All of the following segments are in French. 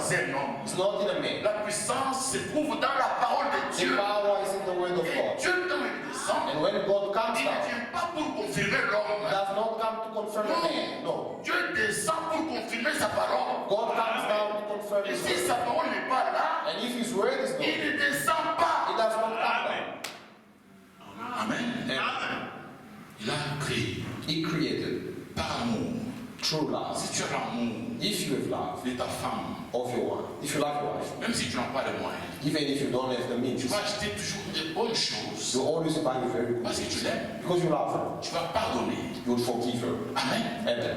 c'est un homme. It's not in a man. La puissance se trouve dans la parole de The Dieu. power is in the word of Et God. Dieu, quand il descend, And when God comes il ne down, vient pas pour confirmer l'homme. He does not come to confirm a man. No. Dieu descend pour confirmer sa parole. God comes down to confirm Et His si word. sa parole n'est pas là, And if His word is not, il ne descend pas. He does not come down. Amen. Il a créé He created par amour. true love. Si tu as l'amour If you have love de ta femme, of your wife, if you love your wife, même si tu n'as pas de moyens, even if you don't have the means, tu vas acheter toujours des bonnes choses you always buy the very good parce que tu l'aimes. because you love her. Tu vas pardonner. You will forgive her. Amen. Amen.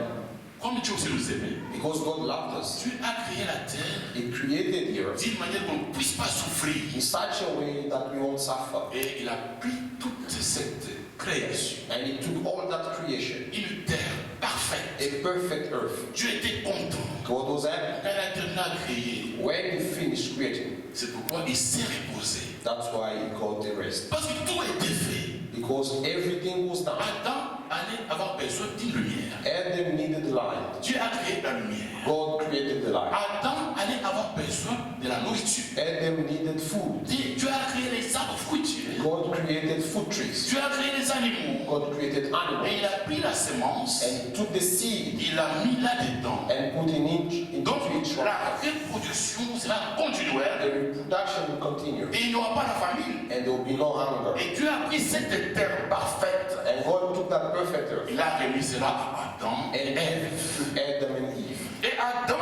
Comme Dieu aussi nous aimait, Because God loved us, Dieu a créé la terre He created the earth d'une manière qu'on ne puisse pas souffrir. in such a way that we won't suffer. Et il a pris toute cette création, And He took all that creation, une terre parfaite. a perfect earth. Dieu était content. God was happy. Quand la terre a créé, When He finished creating, c'est pourquoi il s'est reposé. that's why He called the rest. Parce que tout était fait. Because everything was done. Adam allait avoir besoin d'une lumière. Adam needed light. Dieu a créé la lumière. God created the light. Adam allait avoir besoin de la nourriture. Adam needed food. Dieu a créé les arbres fruitiers. God created fruit trees. Dieu a créé les animaux. God created Et animals. il a pris la semence, And He took the seed il l'a mis là-dedans. and put in into Donc each one. la reproduction sera continuelle. The reproduction will continue. Et il n'y aura pas la famine. And there will be no hunger. Et Dieu a pris cette terre parfaite. And God took that perfect earth Il a remis cela à Adam et and Ève. gave it to Adam and Eve. Et Adam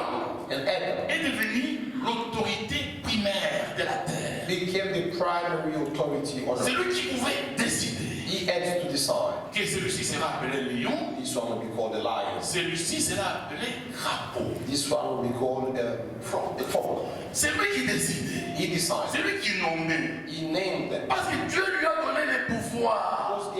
And Adam est devenu l'autorité primaire de la terre. became the primary authority on C'est earth. lui qui pouvait décider He had to decide. que celui-ci sera appelé lion, This one will be called a lion. celui-ci sera appelé crapaud. This one will be called a frog. C'est lui qui décidait. He decided. C'est lui qui nommait. He named them. Parce que Dieu lui a donné les pouvoirs.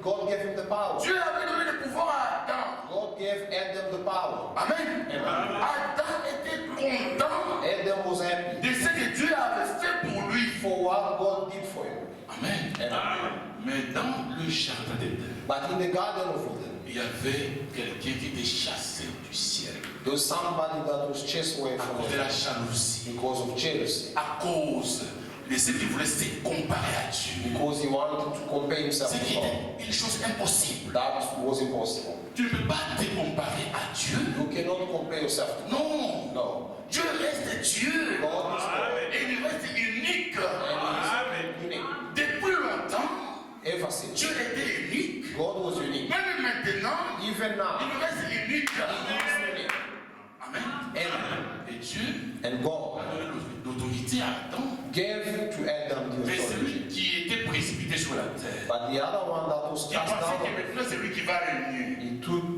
God gave him the power. Dieu avait donné les pouvoirs à Adam. God gave Adam the power. Amen. Amen. Adam était content Adam was happy de ce que Dieu avait fait pour lui. for what God did for him. Amen. Amen. Mais dans le jardin d'Éden, But in the Garden of Eden, il y avait quelqu'un qui était chassé du ciel there was somebody that was chased away à from cause de la heaven jalousie, because of jealousy, à cause de ce qu'il voulait se comparer à Dieu. because he wanted to compare himself C'est to God. une chose impossible. That was impossible. Tu ne peux pas te comparer à Dieu. You cannot compare yourself to God. Non. No. Dieu reste Dieu. God is God. Et il reste unique. And he is unique. Depuis longtemps, Ever since. Dieu était unique. God was unique. Même maintenant, Even now, il reste unique. he is unique. Amen. Amen. Et Dieu And God a donné l'autorité à Adam. gave to Adam the Mais authority. celui qui était précipité sur la terre, But the other one that was il cast pensait down, que maintenant c'est lui qui va régner.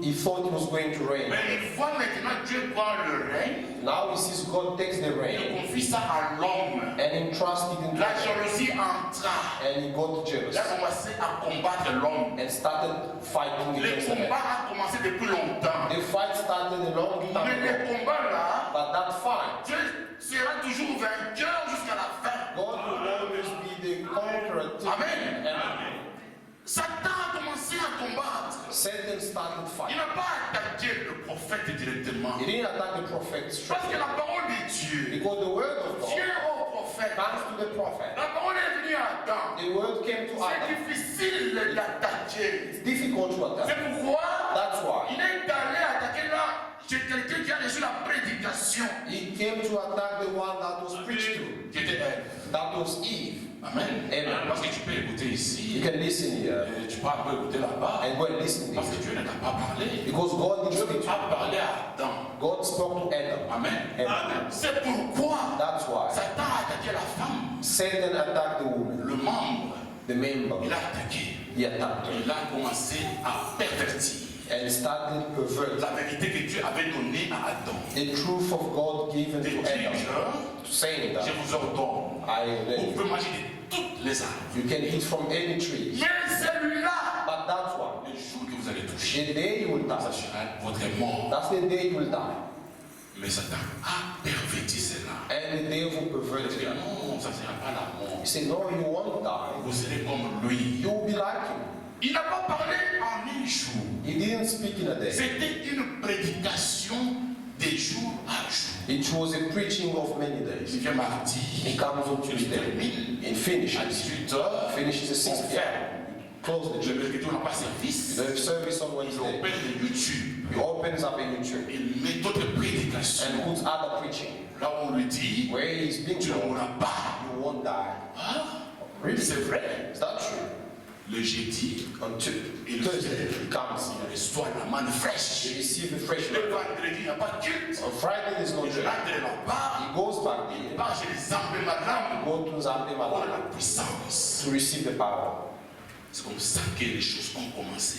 he thought it was going to rain. Mais il voit maintenant Dieu prend le règne. Now he sees God takes the Il rain confie ça à l'homme. and entrusted it into La him. jalousie entra. And he got jealous Il a commencé à combattre l'homme. and started fighting Le against the man. combat a commencé depuis longtemps. The fight started a long Mais time le ago. combat là, But that fight, Dieu sera toujours vainqueur jusqu'à la fin. God will always be the conqueror. Amen. Amen. Satan a commencé à combattre. Satan started Il fighting. n'a pas attaqué le prophète directement. He didn't attack the prophet straight Parce que la parole de Dieu because the word of God vient au prophète. comes to the prophet. La parole est venue à Adam. The word came to C'est Adam. difficile d'attaquer. It's difficult to C'est attack. pourquoi That's why il est allé attaquer là chez quelqu'un qui a reçu la prédication. he came to attack the one that was preached to. Qui était Ève. That was Eve. Amen. Amen. Parce que tu peux écouter You ici. can listen here Et tu peux un peu écouter là-bas. and go and listen Parce here. que Dieu ne t'a pas parlé. Because God Dieu didn't speak to a parlé à Adam. God spoke to Adam. Amen. Amen. C'est pourquoi That's why Satan a attaqué la femme. Satan attacked the woman, Le membre, the member. il a attaqué. He attacked her Il a commencé à pervertir and started perverting la vérité que Dieu avait donnée à Adam. the truth of God given De to dire, Adam, saying je that vous ordonne. Vous you pouvez manger de toutes les arbres. can eat from any tree. Mais celui-là, But that's why le jour que vous allez toucher, the day you will ça die, sera votre mort. that's the day you will die. Mais Satan a perverti cela. And the devil Il perverted dit, it. non, ça ne sera pas la mort. He said, no, you won't die. Vous serez comme lui. You will be like him. Il n'a pas parlé en un jour. He didn't speak in a day. C'était une prédication de des jours à jour. It was a preaching of many Il days. vient mardi, He comes on il Tuesday. termine It à finishes. 18h, Finishes at 6 on p.m. ferme. Close the Le church. mercredi, on n'a pas service. The service on Il Wednesday. open le YouTube. He opens up a new church Il met d'autres prédications. and puts other preaching. Là où on lui dit, Where he's being tu ne told, mourras pas. you won't die. Ah, Really? c'est vrai. Is that true? Le jeudi, On il Thursday, he comes. il reçoit la manne He fraîche. receives the fresh Le manna. vendredi, il n'y a pas de culte. On Friday, there's no Il church. rentre là-bas, He goes back il there, part chez les âmes madame go to Zambia pour Malala la puissance. to receive the power. C'est comme ça que les choses ont commencé.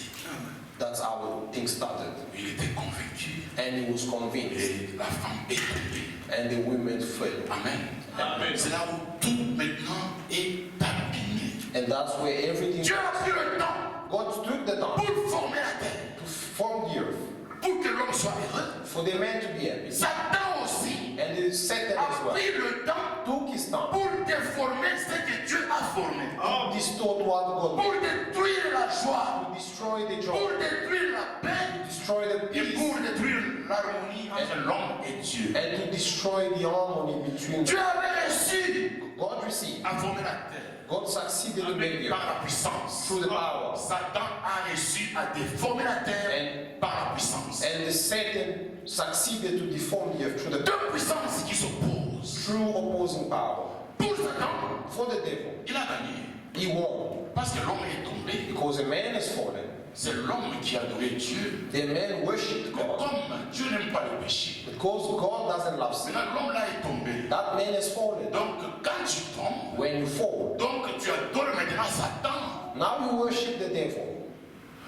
That's how things started. Il était convaincu And he was convinced. et la femme est tombée. And the women fell. Amen. C'est là où tout maintenant est abîmé. And that's where everything. Dieu a pris le temps God took the time pour former la terre, to form the earth, pour que l'homme soit heureux. for the man to be happy. Satan aussi And the Satan as a well pris le temps took his time pour déformer ce que Dieu a formé, to distort what God pour made, détruire la joie, to destroy the pour joy, détruire la paix to destroy the et peace, pour détruire l'harmonie entre l'homme et Dieu. and to destroy the harmony between Dieu them. avait réussi God received. à former la terre God succeeded in making the par earth la puissance. through the power. Satan a réussi à déformer la terre And- par la puissance. And the Satan succeeded to deform the earth through the Deux puissances qui s'opposent. true opposing power. Pour Satan, For the devil, il a gagné. he won Parce que l'homme est tombé. because a man has fallen. C'est l'homme qui a adoré Dieu. The man worshipped Mais God comme Dieu n'aime pas le péché, because God doesn't love sin. maintenant l'homme là est tombé. That man has fallen. Donc quand tu tombes, When you fall, donc tu adores maintenant Satan. now you worship the devil.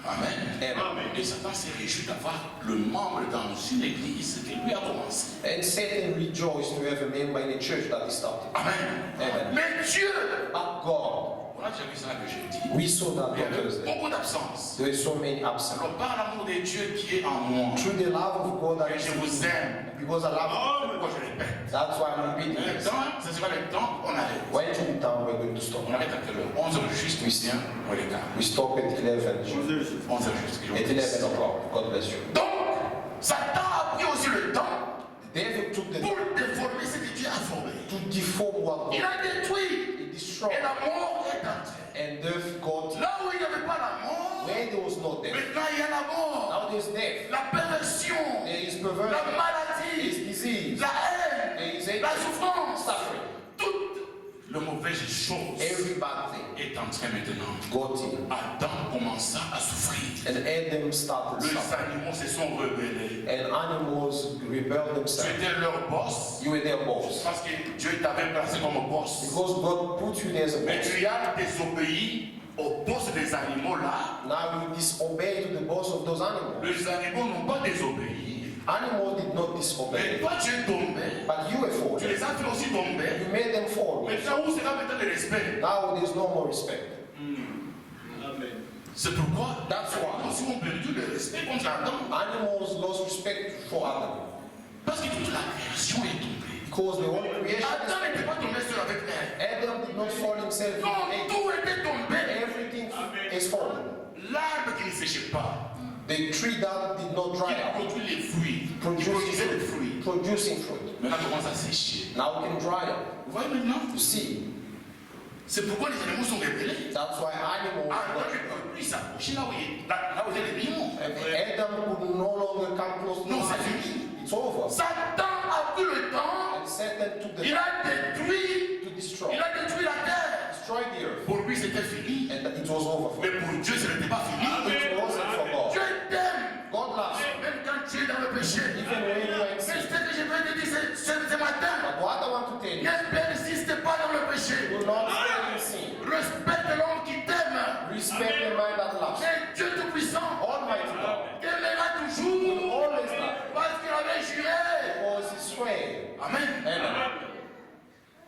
Amen. Amen. Et Satan s'est réjoui d'avoir le membre dans une église que lui a commencé. And Satan rejoiced to have a member in a church that he started. Amen. Amen. Mais Dieu, But God, on a déjà vu ça le jeudi. we saw that Il y on avait Thursday. beaucoup d'absence. There were so many absent. Alors par l'amour de Dieu qui est en moi, Through the love of God that que is je in vous me, aime. because I love Pourquoi je répète? you. That's why I'm repeating this. Maintenant, ce sera le temps, on arrête. When to be done, we're going to stop. On arrête à quelle heure? 11h juste, Christian, pour les gars. We stop at 11. 11h juste. que je At vous 11 dise. o'clock. God bless you. Donc, Satan a pris aussi le temps The devil took the pour déformer ce que Dieu a formé. to deform what Il God a détruit. he Et destroyed. la mort est entrée. And death got Là où il n'y avait pas la mort, where there was no death. maintenant il y a la mort. Now there's death. La perversion, There is la perversion. There is maladie, disease. la haine, There is la hatred. souffrance, Suffering. toute la mauvaise chose Every bad thing est en train maintenant. got him. Adam commença à souffrir. And Adam started Les suffering. animaux se sont rebellés. And animals rebelled Tu themselves. étais leur boss You were their boss. parce que Dieu t'avait placé comme boss. Because God put you there as a Mais boss. tu as désobéi au boss des animaux là. Now you disobey to the boss of those animals. Les animaux n'ont pas désobéi. Animals did not Mais disobey. toi tu es tombé. But you were Tu fallen. les as fait aussi tomber. You made them fall. Maintenant où sera maintenant le respect? Now there's no more respect. C'est pourquoi That's why aussi ont perdu le respect contre Adam. animals lost respect for Adam. Parce que toute la création est tombée. Because the whole creation, Adam n'était pas tombé seul avec elle. Adam did not fall himself. Non, tout était tombé. Everything is fallen. L'arbre qui ne séchait pas, The tree that did not qui dry up, produit les fruits, qui produisait les fruits, producing fruit, maintenant commence à sécher. now can dry up. Vous voyez maintenant? You see, C'est pourquoi les animaux sont rebellés. that's why animals Adam got ne peut plus s'approcher là où il est, là où il y a les lions. Adam could no longer come close to Non, c'est life. fini. It's over. Satan a pris le temps, And Satan took the il a détruit, to destroy. il a détruit la terre. Destroy the earth. Pour lui, c'était fini. And it was over for Mais him. pour Dieu, ce n'était pas fini. It wasn't for God. Dieu t'aime, God loves you. même quand tu es dans le péché. Even when you are in C'est sin. ce que je veux te dire ce matin. But what I want to tell you, Ne persiste pas dans le péché. do not stay in sin. Respecte l'homme qui t'aime. Respect the man that loves you. C'est Dieu Tout-Puissant. Almighty God. T'aimera Will toujours. always love you. Parce qu'il avait juré. Because he swore. Amen. Amen.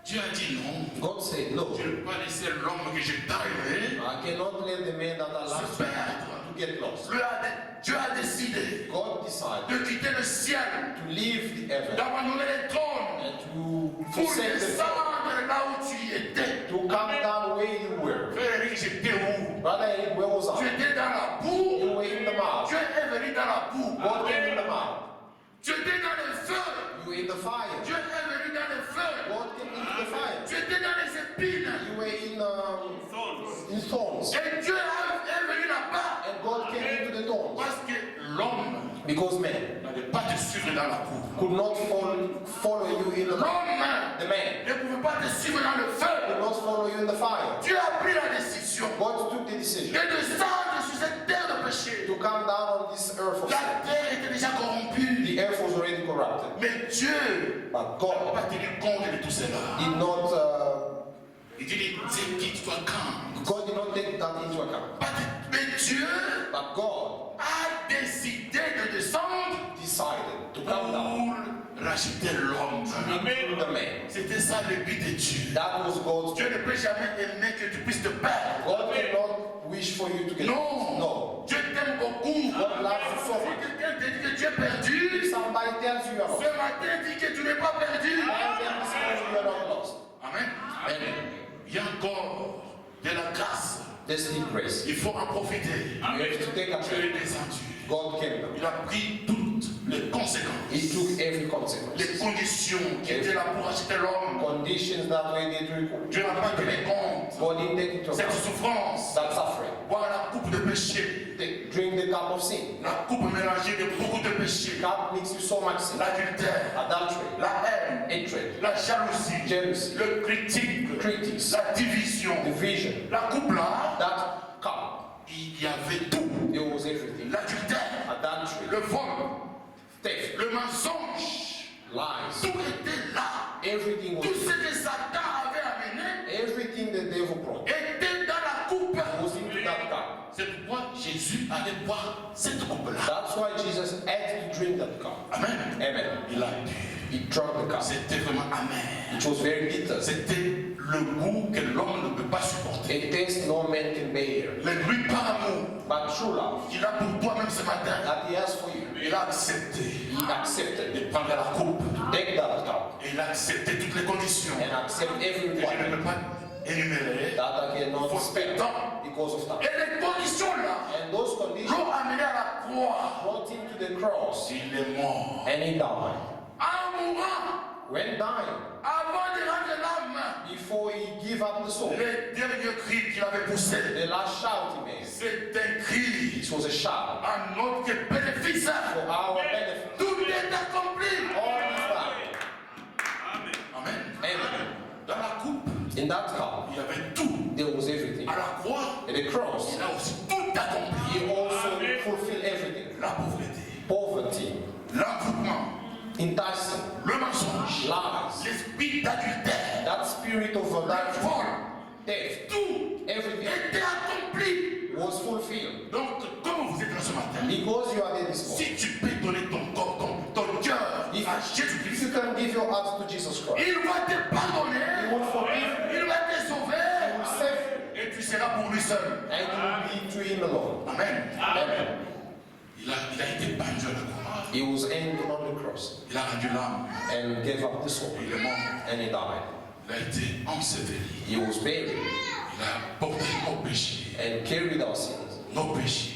Dieu a dit non. God said, no, Je ne peux pas laisser l'homme que je t'aimé I cannot let the man that I love se perdre. to get lost. Dieu a décidé God decided de quitter le ciel, to leave the heaven d'abandonner les trônes and to pour forsake the descendre là où tu y étais. to come down where you were. Frère Eric, j'étais où? Brother Eric, where was Tu I? étais dans la boue. You were in the mouth. Dieu est venu dans la boue. God came in the mouth. Tu étais dans le feu. the fire. Dieu est venu dans le feu. God came into the fire. Tu étais dans les épines. You were in thorns. Et Dieu est venu là-bas. And God came into the thorns. Parce que l'homme Because man n'allait pas te suivre dans la cour. could not follow you in the L'homme The man ne pouvait pas te suivre dans le feu. could not follow you in the fire. Dieu a pris la décision God took the decision de descendre sur cette terre de péché. to come down on this earth of La sin. terre était déjà corrompue. The earth was already corrupted. Mais Dieu But n'a God pas tenu compte de tout cela. did not Il dit, quitte-toi quand. God did not take that into account. Mais Dieu But God a décidé de descendre decided to come down pour racheter l'homme. into the man. C'était ça le but de Dieu. That was God's Dieu ne peut jamais aimer que tu puisses te perdre. God cannot wish for you to get Non. No. Dieu t'aime beaucoup. God loves you so Si much. quelqu'un te dit que tu es If perdu, somebody tells you you are lost, ce matin dit que tu n'es pas perdu. tell them this morning you are not lost. Amen. Amen. Il y a encore de la grâce. There's still grace. Il faut en profiter. You have to take a Dieu trip. est descendu. God came down. Il a pris toutes les conséquences. He took every Les consequence. conditions qui étaient là pour acheter l'homme. Conditions that were needed Dieu n'a pas tenu compte. God didn't take into Cette account. souffrance. That suffering. Boire la coupe de péché. Drink the cup of sin. La coupe mélangée de beaucoup de péchés. Cup mixed with so much sin. L'adultère. Adultery. La haine. Hatred. La jalousie. Jealousy. Le critique. Critics. La division. Division. La coupe là. That cup. Il y avait tout. There was everything. L'adultère. Adultery. Le vol. Theft. Le mensonge. Lies. Tout était là. Everything was Tout ce que Satan avait amené everything the devil brought était dans la coupe. was into that cup. C'est pourquoi Jésus allait boire cette coupe-là. That's why Jesus had to drink that cup. Amen. Amen. Il a bu. He drank the cup. C'était vraiment amer. It was very bitter. C'était le goût que l'homme ne peut pas supporter. A taste no man can bear. Mais lui, par amour, But true love qu'il a pour toi même ce matin, that he has for you, il a accepté he accepted de it. prendre la coupe. Take that cup Et il a accepté toutes les conditions and accept every que je ne requirement peux pas énumérer. that I cannot Faut spare temps. because of time. Et les conditions-là And those conditions l'ont amené à la croix. brought him to the cross Il est mort. and he died. En mourant, When dying, avant de rendre l'âme, before he gave up the soul, le dernier cri qu'il avait poussé, the last shout he made, c'est un cri it was a shout à notre bénéfice. for our benefit. Tout est accompli. All is done. Amen. Amen. Dans la coupe, In that cup, il y avait tout. there was everything. À la croix, At the cross, il a aussi tout accompli. he also fulfilled everything. La pauvreté, Poverty, l'envoûtement, enticing, le mensonge, lies, l'esprit d'adultère, that spirit of le adultery, vol, theft, tout everything était accompli. was fulfilled. Donc, comme vous êtes là ce matin, Because you are there this morning. si tu peux donner ton corps, ton cœur If, à if Jésus-Christ, you can give your heart to Jesus Christ, il va te he pardonner, will forgive, il va te he will sauver, save you, et tu seras pour lui seul. and you will be to him alone. Amen. Amen. Il a été pendu à la croix. He was hanged on the cross Il a rendu l'âme. and gave up the soul, Il est mort. and he died. Il a été enseveli. He was buried Il a porté nos péchés. and carried our sins, Nos péchés.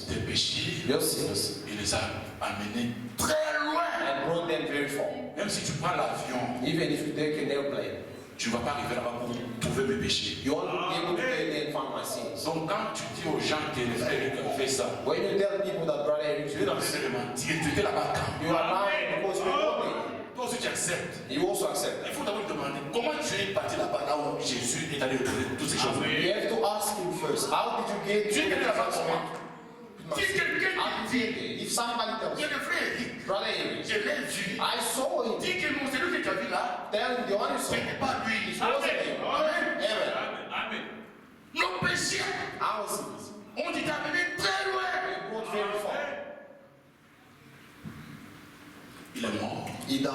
Tes péchés, your sins, il les a amenés très loin. and brought them very far. Même si tu prends l'avion, Even if you take an airplane, tu ne vas pas arriver là-bas pour trouver mes péchés. you won't be able to get there and find my sins. Donc quand tu dis aux gens que le frère Eric a fait ça, When you tell people that brother Eric, tu es dans le fait de mentir. Tu étais là-bas quand? you are lying because you know me. Toi aussi tu acceptes. You also accept Il that. faut d'abord te demander comment tu es parti là-bas là où Jésus est allé retrouver toutes ces choses. You have to ask him first. How did you get Tu to es allé the là-bas Jesus comment? Si quelqu'un How te did you dit, get there? If somebody tells il y a you, le frère Eric, brother Eric, je l'ai vu. I saw him. Dis que non, c'est lui que tu as vu là. Tell him the honest Ce thing. n'est pas lui. It wasn't him. Amen. Amen. Nos péchés Our sins. ont été amenés très loin. They brought very far. Il est mort, He died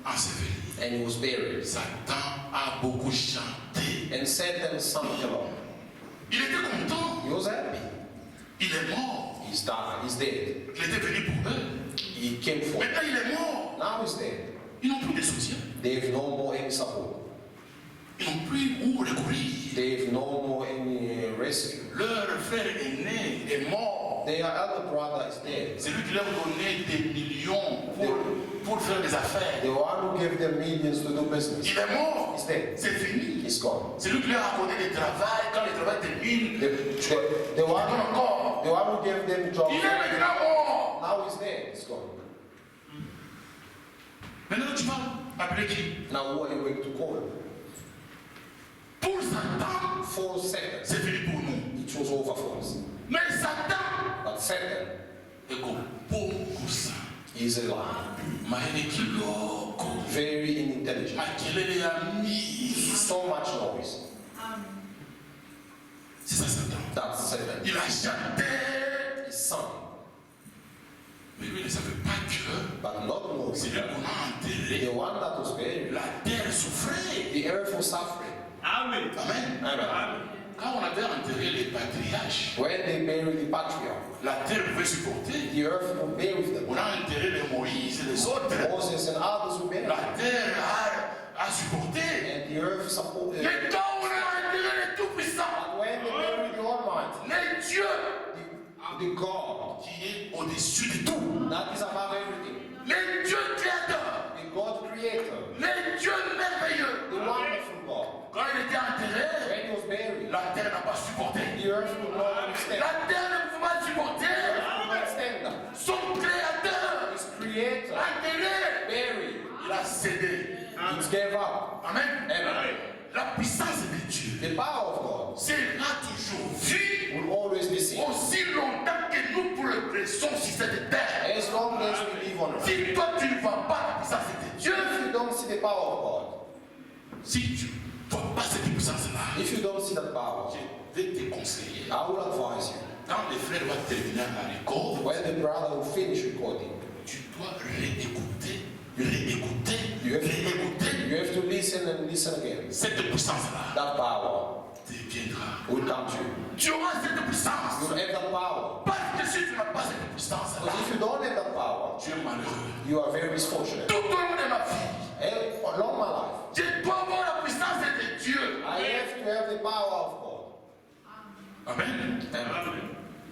enseveli. and he was buried. Satan a beaucoup chanté. And Satan sang along. Il était content. He was happy. Il est mort. He's died. He's dead. Il était venu pour eux. He came for. Maintenant, il est mort. Now he's dead. Ils n'ont plus de soutien. They have no more any support. Ils n'ont plus où recourir. They have no more any rescue. Leur frère aîné est mort. Their elder brother is dead. C'est lui qui leur donnait des millions pour faire des affaires. The one who gave them millions to do business. Il est mort. He's dead. C'est fini. He's gone. C'est lui qui leur a accordé des travails. Quand le travail termine, The one who gave them jobs. il est maintenant mort. Now he's dead. He's gone. Maintenant tu vas appeler qui? Now who are you going to call? Pour Satan, For Satan. c'est fini pour nous. It was over for us. Mais Satan But Satan est comme beaucoup ça. is a liar. Maïne qui loco. Very unintelligent. Maïkele a mis. So much noise. C'est ça Satan. That's Satan. Il a chanté. His son. Mais lui ne savait pas que But not knowing c'est lui qu'on a enterré. the one that was buried. La terre souffrait. The earth was suffering. Amen. Amen. Amen. Quand on avait enterré les patriarches, When they buried the patriarch, la terre pouvait supporter. the earth would bear with them. On a enterré les Moïse et les autres. Moses and others were buried. La terre a supporté. And the earth supported. Mais quand on a enterré les tout-puissants, But when they buried the Almighty, les dieux the God qui est au-dessus de tout, that is above everything, les dieux créateurs, the God creator, les dieux merveilleux, the wonderful God, quand il était enterré, when he was buried, la terre n'a pas supporté. the earth could not withstand. La terre ne pouvait pas supporter. Could not stand that. Son créateur, His creator enterré, buried. il a cédé. It gave up. Amen. Amen. La puissance de Dieu The power of God sera toujours vue will always be seen. aussi longtemps que nous progressons sur cette terre. As long as we live on earth. Si toi tu ne vois pas la puissance de Dieu, If you don't see the power of God, si tu ne vois pas cette puissance-là, if you don't see that power, je vais te conseiller. I will advise you. Quand les frères vont terminer la record, When the brother will finish recording, tu dois réécouter, réécouter, you have réécouter. to listen and listen again. Cette puissance-là That power deviendra. will come to you. Tu auras cette puissance. You have that power. Parce que si tu n'as pas cette puissance-là, Because if you don't have that power, tu es malheureux. you are very misfortunate. Tout au long de ma vie, And along my life, je dois avoir la puissance de Dieu. I have to have the power of God. Amen. Amen.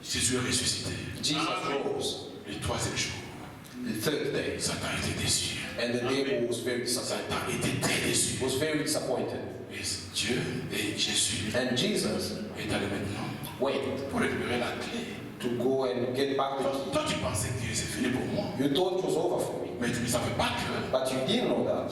Jésus est ressuscité. Jesus rose Le troisième jour, the third day, Satan était déçu. and the devil was very disappointed. Satan était très déçu. Was very disappointed. Et Dieu et Jésus And Jesus est allé maintenant went pour récupérer la clé. to go and get back the key. Toi, tu pensais que c'est fini pour moi. You thought it was over for me, Mais tu ne savais pas que but you didn't know that.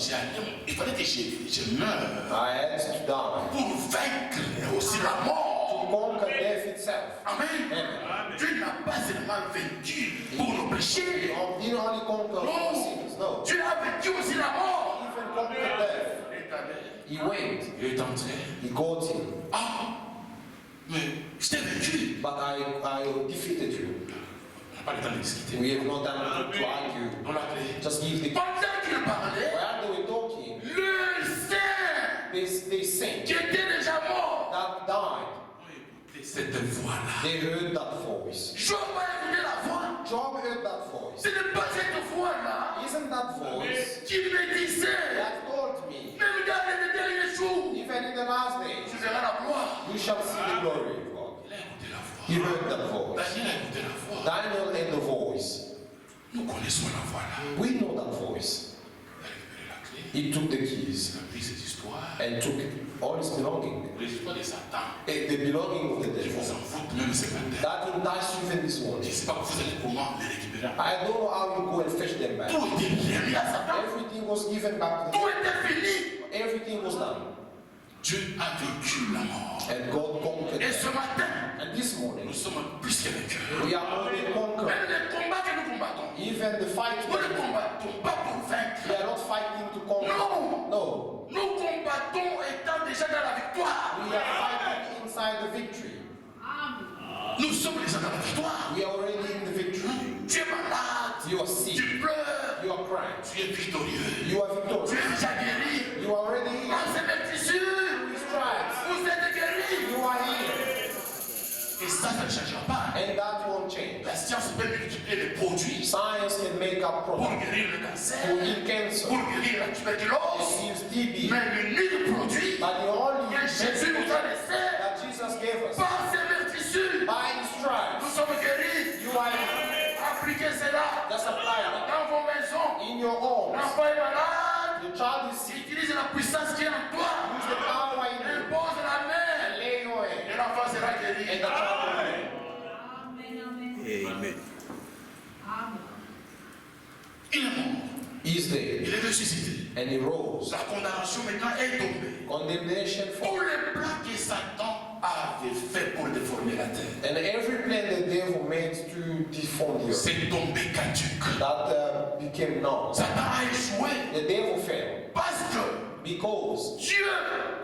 il fallait que je meure I had to die pour vaincre aussi la mort. to conquer death itself. Amen. Amen. Dieu n'a pas seulement vaincu pour nos péchés. You didn't only conquer our sins, no. Dieu a vaincu aussi la mort. Even conquer death. Il est allé. He went. Il est entré. He got him. Ah, mais je t'ai vaincu. But I defeated you. On n'a pas le temps de discuter. We have no time to argue. On l'a clé. Just give the key. Pendant qu'il parlait, While they were talking, le saint they saint qui était déjà mort that died. ont écouté cette voix-là. They heard that voice. Job a écouté la voix. Job heard that voice. Ce n'est pas cette voix-là Isn't that voice qui me disait, that told me, même dans les derniers jours, even in the last days, tu verras la gloire. you shall see the glory of God? Il a écouté la voix. He heard that voice. Daniel a écouté la voix. Daniel heard the voice. Nous connaissons la voix là. We know that voice. Il a récupéré la clé. He took the keys Il a pris cette histoire. and took all his belonging. L'histoire de Satan. And the belonging of the Je vous devil. en fous même ce matin. That entice you even this Je ne morning. sais pas vous allez comment les récupérer. I don't know how you go and fetch them back. Tout était remis à Satan. Everything was given back to Tout them. était fini. Everything was done. Dieu a vaincu la mort. And God conquered Et ce them. matin, And this morning, nous sommes plus que vainqueurs. we are only conquerors. Même les combats que nous combattons, Even the fight, nous ne combattons pas pour we vaincre. are not fighting to conquer. Non. No. Nous combattons étant déjà dans la victoire. We are fighting inside the victory. Nous sommes déjà dans la victoire. We are already in the victory. Tu es malade. You are sick. Tu pleures. You are crying. Tu es victorieux. You are Tu victorious. es déjà guéri. You are already healed. Dans ces meurtrissures, With stripes. vous êtes guéris. You are healed. Et ça ne changera pas. And that won't change. La science peut multiplier les produits Science can make up pour problems. guérir le cancer, To heal cancer. pour guérir la tuberculose. It heals TB. Mais l'unique produit But the only que Jésus nous a laissé, that Jesus gave us, par ses meurtrissures, by his nous stripes, sommes guéris. Appliquez cela Just apply it. dans vos maisons. In your homes, L'enfant est malade. the child is sick. Utilise la puissance qui est en toi. Use the power in you. Impose la main. And lay your Et hand. l'enfant sera guéri. And the child will be. Amen. Il est mort. He is dead. Il est ressuscité. And he rose. La condamnation maintenant est tombée. Condemnation Tous for. les plans que Satan avait fait pour déformer la terre, And every plan the devil made to deform the earth, c'est tombé caduque. that became null. Satan a échoué The devil failed parce que because Dieu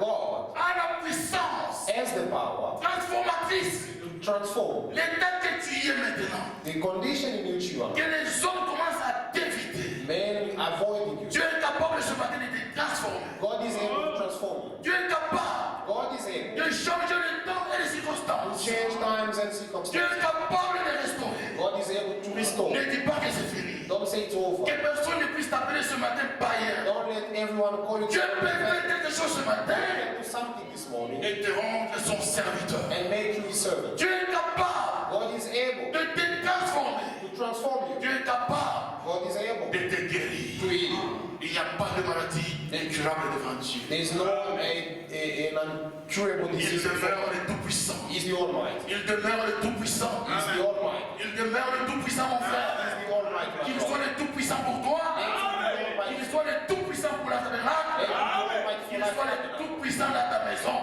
God a la puissance has the power transformatrice. to transform L'état que tu y es maintenant, the condition in which you are. que les hommes commencent à t'éviter. Men avoiding you. Dieu est capable ce matin de te transformer. God is able to transform you. Dieu est capable God is able de changer le temps et les to circonstances. change times and Dieu circumstances. est capable de restaurer. God is able to restore. Ne dis pas que c'est fini. Don't say it's over. Que personne ne puisse t'appeler ce matin païen. Don't let everyone call you. Dieu peut faire quelque chose ce matin Do something this morning et te rendre son serviteur. and make you his servant. Dieu est capable God is able de te transformer. to transform you. Dieu est capable God is able de te guérir. to heal you. Il n'y a pas de maladie incurable devant Dieu. There is no an incurable Il disease. demeure le Tout-Puissant. He's the Almighty. Il demeure le Tout-Puissant. He's the Almighty. Il demeure le Tout-Puissant, mon frère. He's the Almighty. my Qu'il brother. soit le Tout-Puissant pour toi. Qu'il soit le Tout-Puissant pour la tabernacle. Qu'il soit le Tout-Puissant dans ta maison.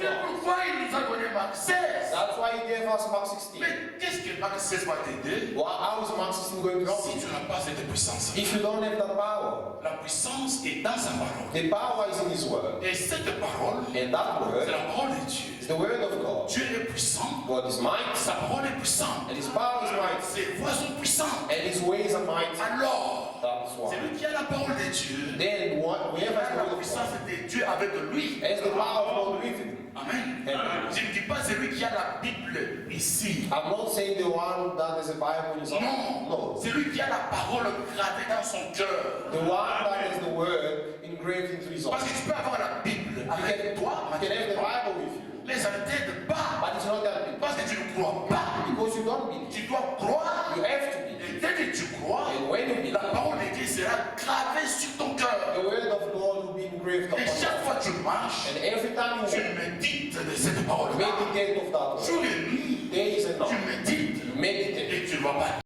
C'est pourquoi il nous a donné Marc 16. That's why he gave us Mark 16. Mais qu'est-ce que Marc 16 va t'aider Well, how is Mark 16 going to help si you? tu n'as pas cette puissance? If you don't have that power, La puissance est dans sa parole. the power is in His Word. Et cette parole, And that c'est Word la parole de Dieu. is the Word of God. Dieu est puissant. God is mighty, Sa parole est puissante. and His power is mighty, Ses voies sont puissantes. and His ways are mighty. Alors, That's c'est why. lui qui a la parole de Dieu. Then whoever has La the Word of puissance God de Dieu avec lui. has the power of God with him. Amen. Amen. Je ne dis pas celui qui a la Bible ici. I'm not saying the one that has a Bible in his Non. hand. No. Celui qui a la parole gravée dans son cœur. The one that has the Word engraved into his Parce heart. que tu peux avoir la Bible You avec toi, can have the Bible with you, mais ça ne t'aide pas. but it's not that big. Parce que tu ne crois pas. Because you don't believe. Tu dois croire. You have to believe. Et dès que tu crois, And when you believe, la parole de Dieu sera gravée sur ton cœur. the Word of God will be engraved upon Et chaque you. fois que tu marches, And every time tu you médites de cette parole. meditate of that word, Jour et nuit, days and tu nights, médites you meditate, et tu ne vas pas